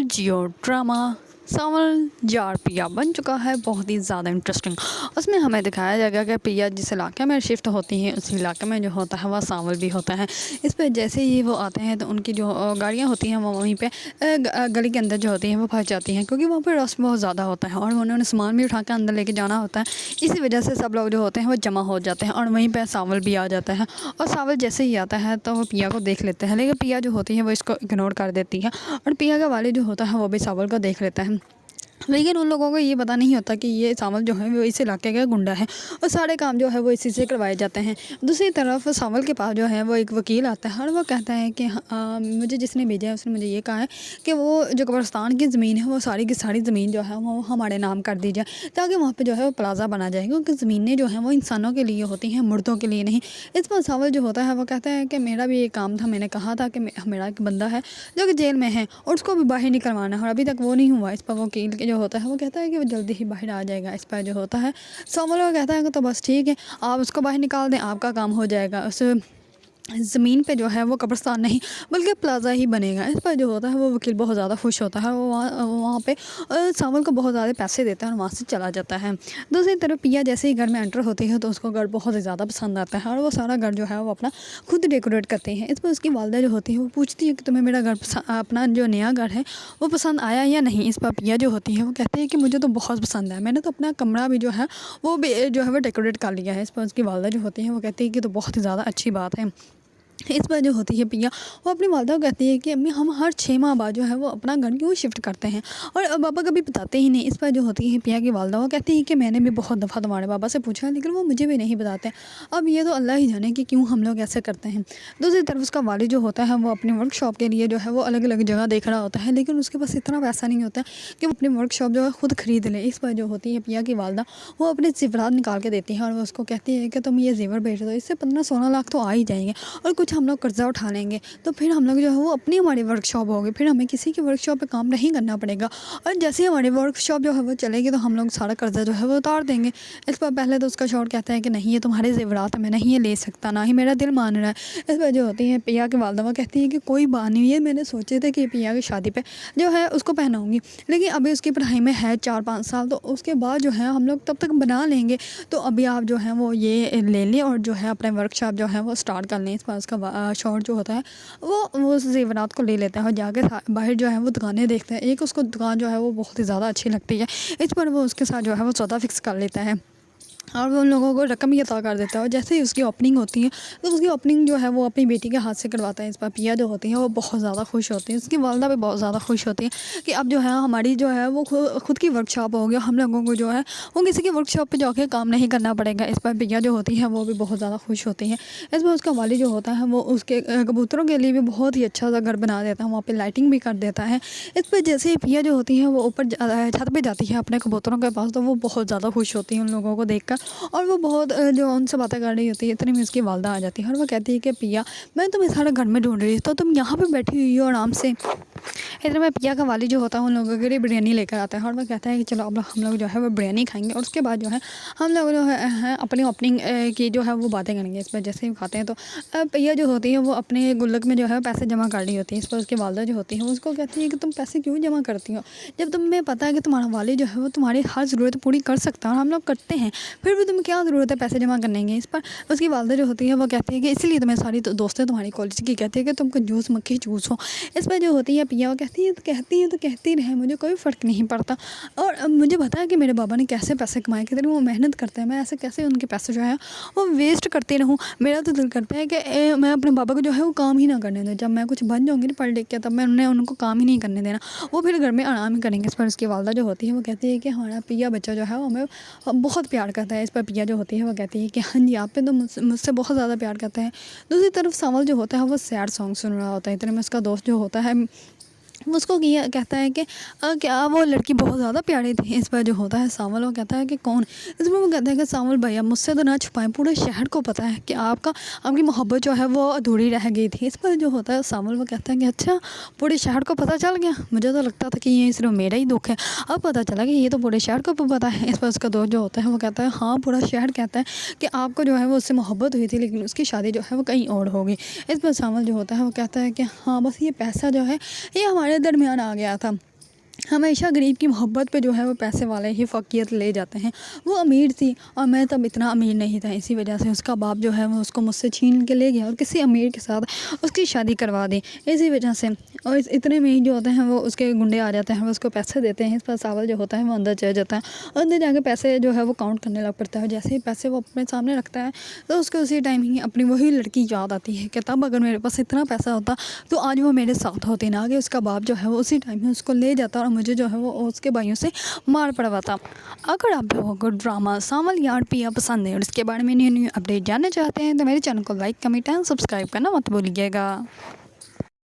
पर जियो ड्रामा सावल जार पिया बन चुका है बहुत ही ज़्यादा इंटरेस्टिंग। उसमें हमें दिखाया जाएगा कि पिया जिस इलाके में शिफ्ट होती हैं उस इलाके में जो होता है वह सावल भी होता है। इस पर जैसे ही वो आते हैं तो उनकी जो गाड़ियाँ होती हैं वो वहीं पे गली के अंदर जो होती हैं वो फंस जाती हैं, क्योंकि वहाँ पर रश बहुत ज़्यादा होता है और उन्होंने सामान भी उठा के अंदर लेके जाना होता है। इसी वजह से सब लोग जो होते हैं वो जमा हो जाते हैं और वहीं पर सावल भी आ जाता है। और सावल जैसे ही आता है तो वो पिया को देख लेते हैं, लेकिन पिया जो होती है वो इसको इग्नोर कर देती है और पिया का वालिद जो होता है वो भी सावल को देख लेता है। लेकिन उन लोगों को ये पता नहीं होता कि ये सावल जो है वो इस इलाके का गुंडा है और सारे काम जो है वो इसी से करवाए जाते हैं। दूसरी तरफ सावल के पास जो है वो एक वकील आता है और वो कहता है कि मुझे जिसने भेजा है उसने मुझे ये कहा है कि वो जो कब्रिस्तान की ज़मीन है वो सारी की सारी ज़मीन जो है वो हमारे नाम कर दी जाए ताकि वहाँ पर जो है वो प्लाज़ा बना जाए, क्योंकि ज़मीनें जो हैं वो इंसानों के लिए होती हैं, मुर्दों के लिए नहीं। इस पर सावल जो होता है वो कहता है कि मेरा भी एक काम था, मैंने कहा था कि मेरा एक बंदा है जो कि जेल में है और उसको भी बाहर निकलवाना है और अभी तक वो नहीं हुआ। इस पर वकील के जो होता है वो कहता है कि वो जल्दी ही बाहर आ जाएगा। इस पर जो होता है सावल वो कहता है कि तो बस ठीक है, आप उसको बाहर निकाल दें, आपका काम हो जाएगा। उस ज़मीन पे जो है वो कब्रिस्तान नहीं बल्कि प्लाज़ा ही बनेगा। इस पर जो होता है वो वकील बहुत ज़्यादा खुश होता है, वो वहाँ पे सावल को बहुत ज़्यादा पैसे देता है और वहाँ से चला जाता है। दूसरी तरफ पिया जैसे ही घर में एंटर होती है तो उसको घर बहुत ही ज़्यादा पसंद आता है और वो सारा घर जो है वो अपना खुद डेकोरेट करते हैं। इस पर उसकी वालदा जो होती है वो पूछती है कि तुम्हें मेरा घर अपना जो नया घर है वो पसंद आया या नहीं। इस पर पिया जो होती है वो कहती है कि मुझे तो बहुत पसंद है, मैंने तो अपना कमरा भी जो है वो भी जो है वो डेकोरेट कर लिया है। इस पर उसकी वालदा जो होती है वो कहती है कि तो बहुत ही ज़्यादा अच्छी बात है। इस पर जो होती है पिया वो अपनी वालदा को कहती है कि अम्मी हम हर 6 माह बाद जो है वो अपना घर क्यों शिफ्ट करते हैं और पापा कभी बताते ही नहीं। इस पर जो होती है पिया की वालदा वो कहती है कि मैंने भी बहुत दफ़ा तुम्हारे पापा से पूछा है लेकिन वो मुझे भी नहीं बताते। अब ये तो अल्लाह ही जाने कि क्यों हम लोग ऐसे करते हैं। दूसरी तरफ उसका वालिद जो होता है वो अपनी वर्कशॉप के लिए जो है वो अलग अलग जगह देख रहा होता है, लेकिन उसके पास इतना पैसा नहीं होता कि वो अपनी वर्कशॉप जो है खुद ख़रीद ले। इस पर जो होती है पिया की वालदा वो अपने ज़ेवरात निकाल के देती है और वो उसको कहती है कि तुम ये ज़ेवर बेच दो, इससे 15-16 लाख तो आ ही जाएंगे और कुछ हम लोग कर्जा उठा लेंगे तो फिर हम लोग जो है वो अपनी हमारी वर्कशॉप होगी, फिर हमें किसी की वर्कशॉप पे काम नहीं करना पड़ेगा और जैसे ही हमारी वर्कशॉप जो है वो चलेगी तो हम लोग सारा कर्जा जो है वो उतार देंगे। इस पर पहले तो उसका शौहर कहता है कि नहीं ये तुम्हारे ज़ेवरात है, मैं नहीं ये ले सकता, ना ही मेरा दिल मान रहा है। इस पर जो होती है पिया की वालदा वो कहती है कि कोई बात नहीं, ये मैंने सोचे थे कि पिया की शादी पर जो है उसको पहनाऊँगी, लेकिन अभी उसकी पढ़ाई में है 4-5 साल, तो उसके बाद जो है हम लोग तब तक बना लेंगे, तो अभी आप जो है वो ये ले लें और जो है अपने वर्कशॉप जो है वो स्टार्ट कर लें। इस पर उसका शौहर जो होता है वो ज़ेवरात को ले लेता है और जाके बाहर जो है वो दुकानें देखते हैं। एक उसको दुकान जो है वो बहुत ही ज़्यादा अच्छी लगती है, इस पर वो उसके साथ जो है वो सौदा फिक्स कर लेता है और वो उन लोगों को रकम ही अता कर देता है। और जैसे ही उसकी ओपनिंग होती है तो उसकी ओपनिंग जो है वो अपनी बेटी के हाथ से करवाता है। इस पर पिया जो होती है वो बहुत ज़्यादा खुश होती है, उसकी वालदा भी बहुत ज़्यादा खुश होती है कि अब जो है हमारी जो है वो खुद की वर्कशॉप हो गया, हम लोगों को जो है वो किसी की वर्कशॉप पे जाके काम नहीं करना पड़ेगा। इस पर पिया जो होती है वो भी बहुत ज़्यादा खुश होती है। इस पर उसका वालिद जो होता है वो उसके कबूतरों के लिए भी बहुत ही अच्छा सा घर बना देता है, वहाँ पर लाइटिंग भी कर देता है। इस पर जैसे ही पिया जो होती है वो ऊपर छत पर जाती है अपने कबूतरों के पास तो वो बहुत ज़्यादा खुश होती है उन लोगों को देख और वो बहुत जो उनसे बातें कर रही होती है, इतनी में उसकी वालदा आ जाती है और वो कहती है कि पिया मैं तुम्हें सारा घर में ढूंढ रही थी तो तुम यहाँ पे बैठी हुई हो आराम से। इधर में पिया का वालिद जो होता है उन लोगों के लिए बिरयानी लेकर आता है और वो कहता है कि चलो अब हम लोग जो है वो बिरयानी खाएंगे और उसके बाद जो है हम लोग जो है अपनी ओपनिंग की जो है वो बातें करेंगे। इस पर जैसे ही खाते हैं तो पिया जो होती है वो अपने गुल्लक में जो है पैसे जमा कर रही होती है। इस पर उसकी वालदा जो होती है वो उसको कहती है कि तुम पैसे क्यों जमा करती हो जब तुम्हें पता है कि तुम्हारा वालिद जो है वो तुम्हारी हर ज़रूरत पूरी कर सकता है और हम लोग करते हैं, फिर भी तुम्हें क्या ज़रूरत है पैसे जमा करने की। इस पर उसकी वालदा जो होती है वो कहती है कि इसलिए तुम्हें सारी दोस्तें तुम्हारी कॉलेज की कहती है कि तुम कंजूस मक्खी चूस हो। इस पर जो होती है पिया वो कहती है तो कहती रहे, मुझे कोई फ़र्क नहीं पड़ता और मुझे पता है कि मेरे बाबा ने कैसे पैसे कमाए, कितने वो मेहनत करते हैं, मैं ऐसे कैसे उनके पैसे जो है वो वेस्ट करती रहूँ। मेरा तो दिल करता है कि मैं अपने बाबा को जो है वो काम ही ना करने दूँ, जब मैं कुछ बन जाऊँगी ना पढ़ लिख के तब मैं उनको काम ही नहीं करने देना, वो फिर घर में आराम ही करेंगे। इस पर उसकी वालदा जो होती है वो कहती है कि हमारा पिया बच्चा जो है वो हमें बहुत प्यार करता है। इस पर पिया जो होती है वो कहती है कि हाँ जी आप पे तो मुझसे बहुत ज़्यादा प्यार करते हैं। दूसरी तरफ सावल जो होता है वो सैड सॉन्ग सुन रहा होता है, इतने में उसका दोस्त जो होता है उसको कहता है कि क्या वो लड़की बहुत ज़्यादा प्यारी थी। इस पर जो होता है सावल वो कहता है कि कौन। इसमें वो कहता है कि सावल भैया मुझसे तो ना छुपाएं, पूरे शहर को पता है कि आपकी मोहब्बत जो है वो अधूरी रह गई थी। इस पर जो होता है सावल वो कहता है कि अच्छा पूरे शहर को पता चल गया, मुझे तो लगता था कि ये सिर्फ मेरा ही दुख है, अब पता चला कि ये तो पूरे शहर को पता है। इस पर उसका दोस्त जो होता है वो कहता है हाँ पूरा शहर कहता है कि आपको जो है वो उससे मोहब्बत हुई थी लेकिन उसकी शादी जो है वो कहीं और होगी। इस पर सावल जो होता है वो कहता है कि हाँ बस ये पैसा जो है ये हमारे दरमियान आ गया था, हमेशा गरीब की मोहब्बत पे जो है वो पैसे वाले ही फ़कीयत ले जाते हैं। वो अमीर थी और मैं तब इतना अमीर नहीं था, इसी वजह से उसका बाप जो है वो उसको मुझसे छीन के ले गया और किसी अमीर के साथ उसकी शादी करवा दी। इसी वजह से और इतने में ही जो होते हैं वो उसके गुंडे आ जाते हैं, वो उसको पैसे देते हैं। इस पर सावल जो होता है वो अंदर चले जाता है और अंदर जाके पैसे जो है वो काउंट करने लग पड़ता है। जैसे ही पैसे वो अपने सामने रखता है तो उसको उसी टाइम ही अपनी वही लड़की याद आती है कि तब अगर मेरे पास इतना पैसा होता तो आज वो मेरे साथ होती ना। कि उसका बाप जो है वो उसी टाइम में उसको ले जाता और मुझे जो है वो उसके भाइयों से मार पड़वाता। अगर आप लोगों को ड्रामा सावल यार पिया पसंद है और इसके बारे में न्यू न्यू अपडेट जानना चाहते हैं तो मेरे चैनल को लाइक कमेंट एंड सब्सक्राइब करना मत भूलिएगा।